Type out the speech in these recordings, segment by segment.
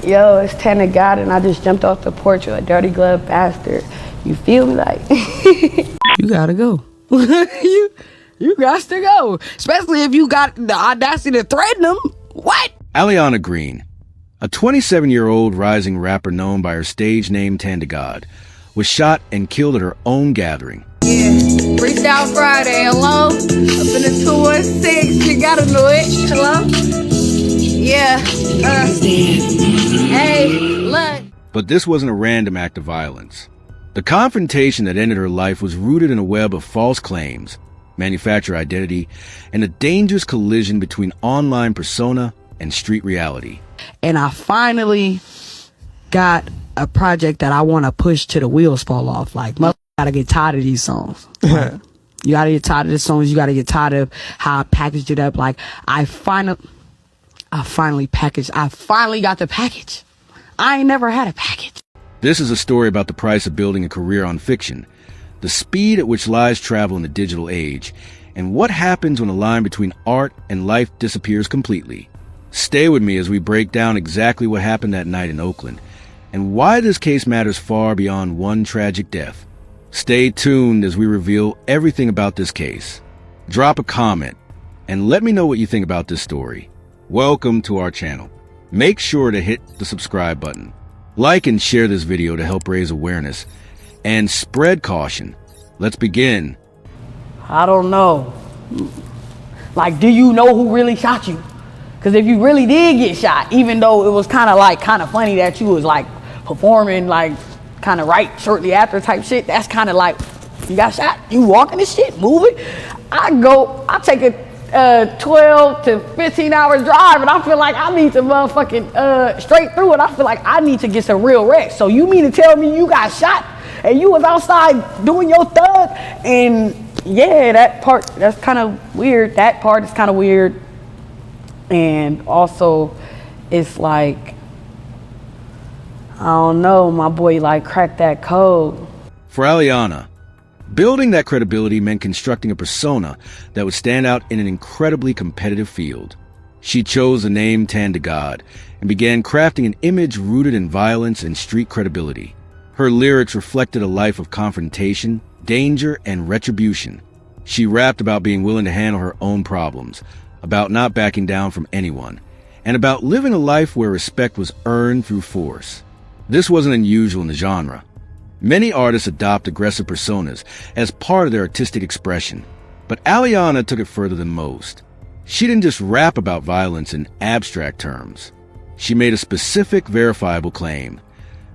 yo, it's 10 to God, and I just jumped off the porch with a dirty glove bastard. You feel me? Like, you gotta go. you got to go. Especially if you got the audacity to threaten them. What? Aliana Green, a 27-year-old rising rapper known by her stage name DaGod, was shot and killed at her own gathering. Yeah, Freestyle Friday, hello? Up in the 216, you gotta know it. Hello? Yeah, hey, look. But this wasn't a random act of violence. The confrontation that ended her life was rooted in a web of false claims, manufactured identity, and a dangerous collision between online persona and street reality. And I finally got a project that I want to push till the wheels fall off. Like, mother gotta get tired of these songs. Like, you gotta get tired of the songs. You gotta get tired of how I packaged it up. Like, I finally got the package. I ain't never had a package. This is a story about the price of building a career on fiction, the speed at which lies travel in the digital age, and what happens when the line between art and life disappears completely. Stay with me as we break down exactly what happened that night in Oakland, and why this case matters far beyond one tragic death. Stay tuned as we reveal everything about this case. Drop a comment, and let me know what you think about this story. Welcome to our channel. Make sure to hit the subscribe button. Like and share this video to help raise awareness and spread caution. Let's begin. I don't know. Like, do you know who really shot you? Because if you really did get shot, even though it was kind of funny that you was like performing like kind of right shortly after type shit, that's kind of like, you got shot, you walking this shit, moving. I take a 12 to 15 hour drive, and I feel like I need to motherfucking straight through it. I feel like I need to get some real rest. So you mean to tell me you got shot and you was outside doing your thug? And yeah, that's kind of weird. That part is kind of weird. And also, it's like, I don't know, my boy like cracked that code. For Aliana, building that credibility meant constructing a persona that would stand out in an incredibly competitive field. She chose the name DaGod and began crafting an image rooted in violence and street credibility. Her lyrics reflected a life of confrontation, danger, and retribution. She rapped about being willing to handle her own problems, about not backing down from anyone, and about living a life where respect was earned through force. This wasn't unusual in the genre. Many artists adopt aggressive personas as part of their artistic expression, but Aliana took it further than most. She didn't just rap about violence in abstract terms. She made a specific, verifiable claim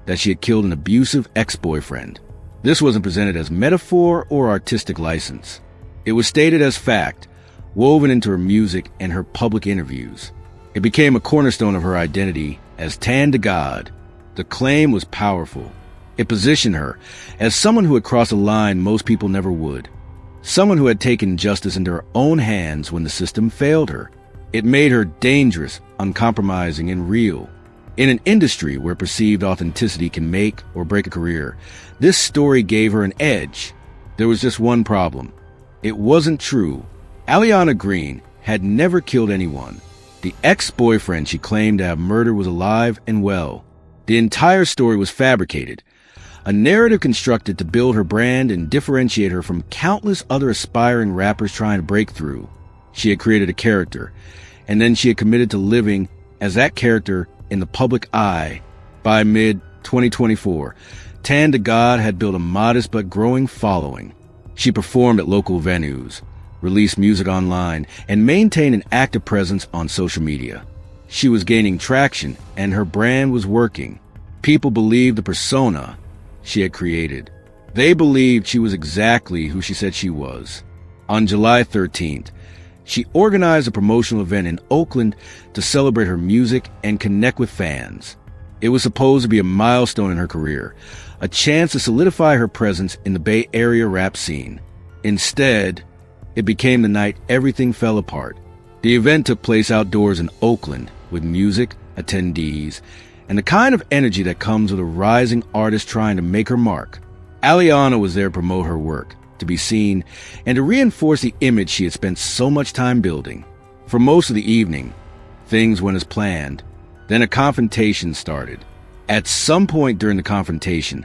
that she had killed an abusive ex-boyfriend. This wasn't presented as metaphor or artistic license. It was stated as fact, woven into her music and her public interviews. It became a cornerstone of her identity as DaGod. The claim was powerful. It positioned her as someone who had crossed a line most people never would. Someone who had taken justice into her own hands when the system failed her. It made her dangerous, uncompromising, and real. In an industry where perceived authenticity can make or break a career, this story gave her an edge. There was just one problem. It wasn't true. Aliana Green had never killed anyone. The ex-boyfriend she claimed to have murdered was alive and well. The entire story was fabricated, a narrative constructed to build her brand and differentiate her from countless other aspiring rappers trying to break through. She had created a character, and then she had committed to living as that character in the public eye. By mid-2024, DaGod had built a modest but growing following. She performed at local venues, released music online, and maintained an active presence on social media. She was gaining traction, and her brand was working. People believed the persona she had created. They believed she was exactly who she said she was. On July 13th, she organized a promotional event in Oakland to celebrate her music and connect with fans. It was supposed to be a milestone in her career, a chance to solidify her presence in the Bay Area rap scene. Instead, it became the night everything fell apart. The event took place outdoors in Oakland, with music, attendees, and the kind of energy that comes with a rising artist trying to make her mark. Aliana was there to promote her work, to be seen, and to reinforce the image she had spent so much time building. For most of the evening, things went as planned. Then a confrontation started. At some point during the confrontation,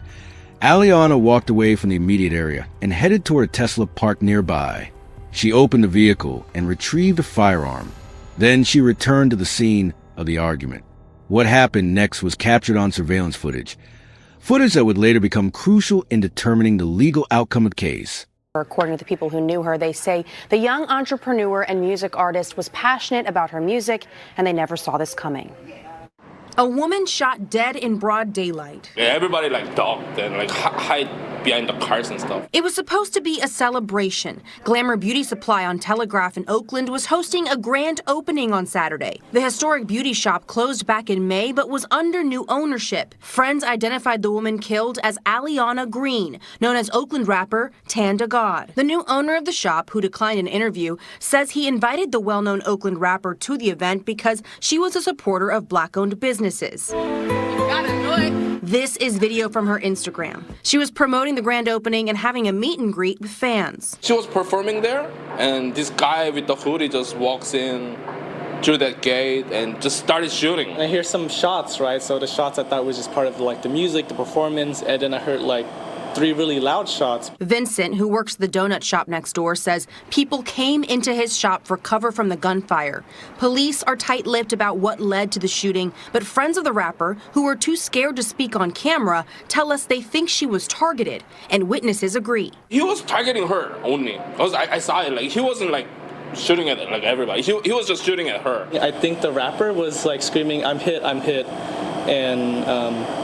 Aliana walked away from the immediate area and headed toward a Tesla parked nearby. She opened the vehicle and retrieved a firearm. Then she returned to the scene of the argument. What happened next was captured on surveillance footage that would later become crucial in determining the legal outcome of the case. According to the people who knew her, they say the young entrepreneur and music artist was passionate about her music, and they never saw this coming. A woman shot dead in broad daylight. Yeah, everybody ducked and hide behind the cars and stuff. It was supposed to be a celebration. Glamour Beauty Supply on Telegraph in Oakland was hosting a grand opening on Saturday. The historic beauty shop closed back in May but was under new ownership. Friends identified the woman killed as Aliana Green, known as Oakland rapper DaGod. The new owner of the shop, who declined an interview, says he invited the well-known Oakland rapper to the event because she was a supporter of black-owned businesses. This is video from her Instagram. She was promoting the grand opening and having a meet and greet with fans. She was performing there, and this guy with the hoodie just walks in through that gate and just started shooting. I hear some shots, right? So the shots I thought was just part of the music, the performance, and then I heard 3 really loud shots. Vincent, who works the donut shop next door, says people came into his shop for cover from the gunfire. Police are tight-lipped about what led to the shooting, but friends of the rapper, who were too scared to speak on camera, tell us they think she was targeted, and witnesses agree. He was targeting her only. I saw it. He wasn't shooting at everybody. He was just shooting at her. I think the rapper was screaming, "I'm hit, I'm hit." And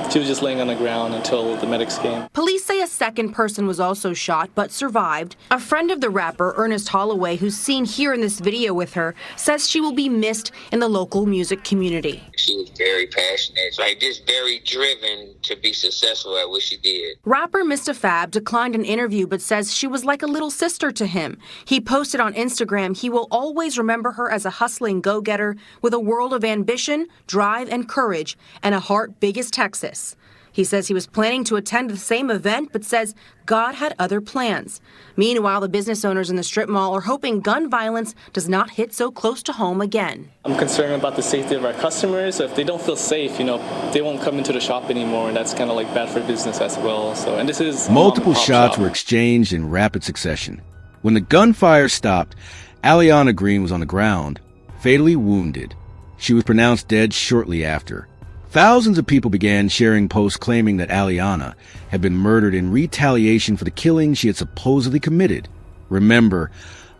she was just laying on the ground until the medics came. Police say a second person was also shot but survived. A friend of the rapper, Ernest Holloway, who's seen here in this video with her, says she will be missed in the local music community. She was very passionate, just very driven to be successful at what she did. Rapper Mr. Fab declined an interview but says she was like a little sister to him. He posted on Instagram he will always remember her as a hustling go-getter with a world of ambition, drive, and courage, and a heart big as Texas. He says he was planning to attend the same event, but says God had other plans. Meanwhile, the business owners in the strip mall are hoping gun violence does not hit so close to home again. I'm concerned about the safety of our customers. So if they don't feel safe, they won't come into the shop anymore, and that's kind of bad for business as well. And this is multiple shots were exchanged in rapid succession. When the gunfire stopped, Aliana Green was on the ground, fatally wounded. She was pronounced dead shortly after. Thousands of people began sharing posts claiming that Aliana had been murdered in retaliation for the killing she had supposedly committed. Remember,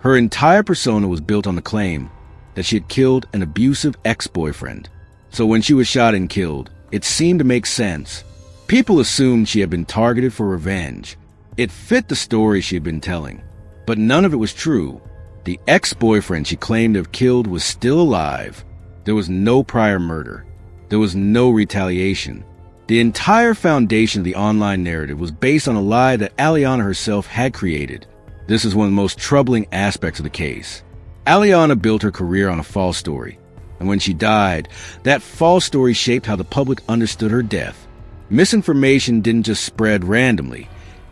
her entire persona was built on the claim that she had killed an abusive ex-boyfriend. So when she was shot and killed, it seemed to make sense. People assumed she had been targeted for revenge. It fit the story she had been telling. But none of it was true. The ex-boyfriend she claimed to have killed was still alive. There was no prior murder. There was no retaliation. The entire foundation of the online narrative was based on a lie that Aliana herself had created. This is one of the most troubling aspects of the case. Aliana built her career on a false story, and when she died, that false story shaped how the public understood her death. Misinformation didn't just spread randomly.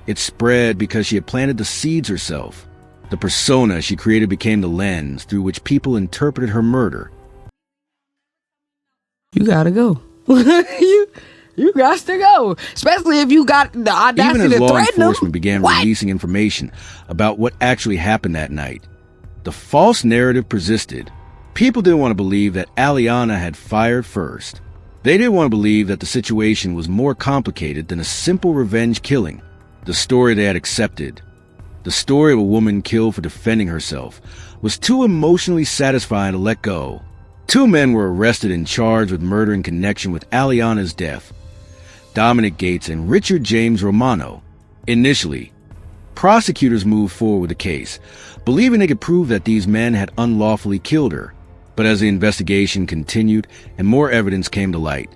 It spread because she had planted the seeds herself. The persona she created became the lens through which people interpreted her murder. You gotta go. you got to go. Especially if you got the audacity Even as to law threaten enforcement them. began What? releasing information about what actually happened that night, the false narrative persisted. People didn't want to believe that Aliana had fired first. They didn't want to believe that the situation was more complicated than a simple revenge killing. The story they had accepted, the story of a woman killed for defending herself, was too emotionally satisfying to let go. 2 men were arrested and charged with murder in connection with Aliana's death: Dominic Gates and Richard James Romano. Initially, prosecutors moved forward with the case, believing they could prove that these men had unlawfully killed her. But as the investigation continued and more evidence came to light,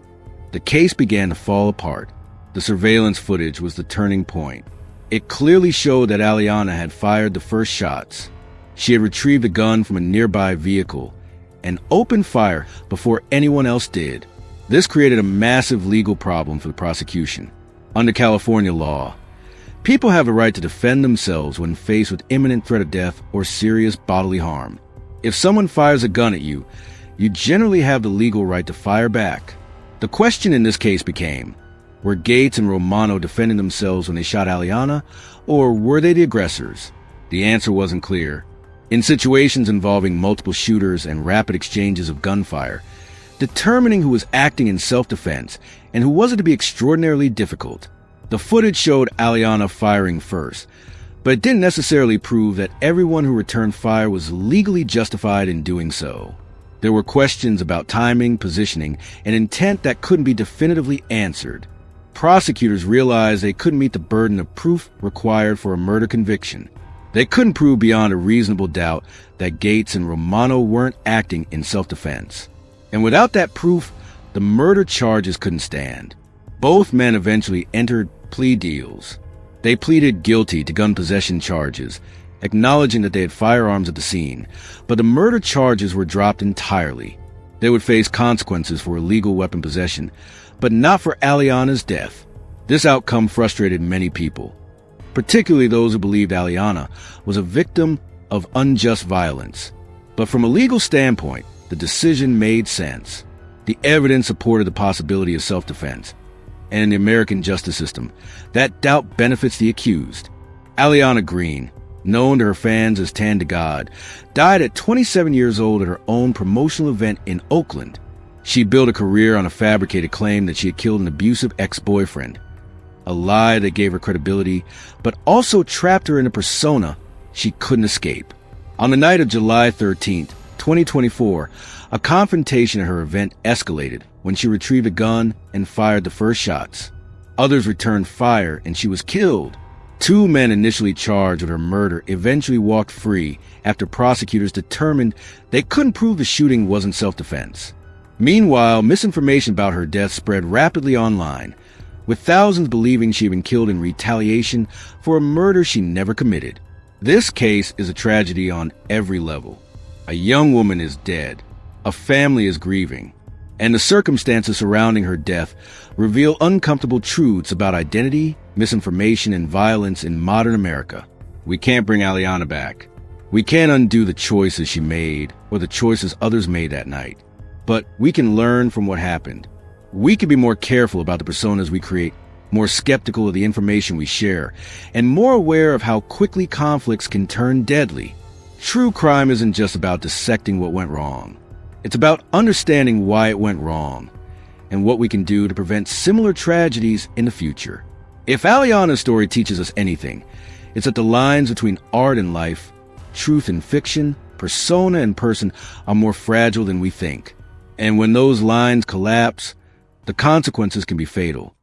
the case began to fall apart. The surveillance footage was the turning point. It clearly showed that Aliana had fired the first shots. She had retrieved a gun from a nearby vehicle and opened fire before anyone else did. This created a massive legal problem for the prosecution. Under California law, people have the right to defend themselves when faced with imminent threat of death or serious bodily harm. If someone fires a gun at you, you generally have the legal right to fire back. The question in this case became, were Gates and Romano defending themselves when they shot Aliana, or were they the aggressors? The answer wasn't clear. In situations involving multiple shooters and rapid exchanges of gunfire, determining who was acting in self-defense and who wasn't to be extraordinarily difficult. The footage showed Aliana firing first, but it didn't necessarily prove that everyone who returned fire was legally justified in doing so. There were questions about timing, positioning, and intent that couldn't be definitively answered. Prosecutors realized they couldn't meet the burden of proof required for a murder conviction. They couldn't prove beyond a reasonable doubt that Gates and Romano weren't acting in self-defense. And without that proof, the murder charges couldn't stand. Both men eventually entered plea deals. They pleaded guilty to gun possession charges, acknowledging that they had firearms at the scene, but the murder charges were dropped entirely. They would face consequences for illegal weapon possession, but not for Aliana's death. This outcome frustrated many people, particularly those who believed Aliana was a victim of unjust violence. But from a legal standpoint, the decision made sense. The evidence supported the possibility of self-defense. And in the American justice system, that doubt benefits the accused. Aliana Green, known to her fans as DaGod, died at 27 years old at her own promotional event in Oakland. She built a career on a fabricated claim that she had killed an abusive ex-boyfriend. A lie that gave her credibility, but also trapped her in a persona she couldn't escape. On the night of July 13th, 2024, a confrontation at her event escalated when she retrieved a gun and fired the first shots. Others returned fire and she was killed. 2 men initially charged with her murder eventually walked free after prosecutors determined they couldn't prove the shooting wasn't self-defense. Meanwhile, misinformation about her death spread rapidly online, with thousands believing she had been killed in retaliation for a murder she never committed. This case is a tragedy on every level. A young woman is dead, a family is grieving, and the circumstances surrounding her death reveal uncomfortable truths about identity, misinformation, and violence in modern America. We can't bring Aliana back. We can't undo the choices she made or the choices others made that night. But we can learn from what happened. We can be more careful about the personas we create, more skeptical of the information we share, and more aware of how quickly conflicts can turn deadly. True crime isn't just about dissecting what went wrong. It's about understanding why it went wrong and what we can do to prevent similar tragedies in the future. If Aliana's story teaches us anything, it's that the lines between art and life, truth and fiction, persona and person are more fragile than we think. And when those lines collapse, the consequences can be fatal.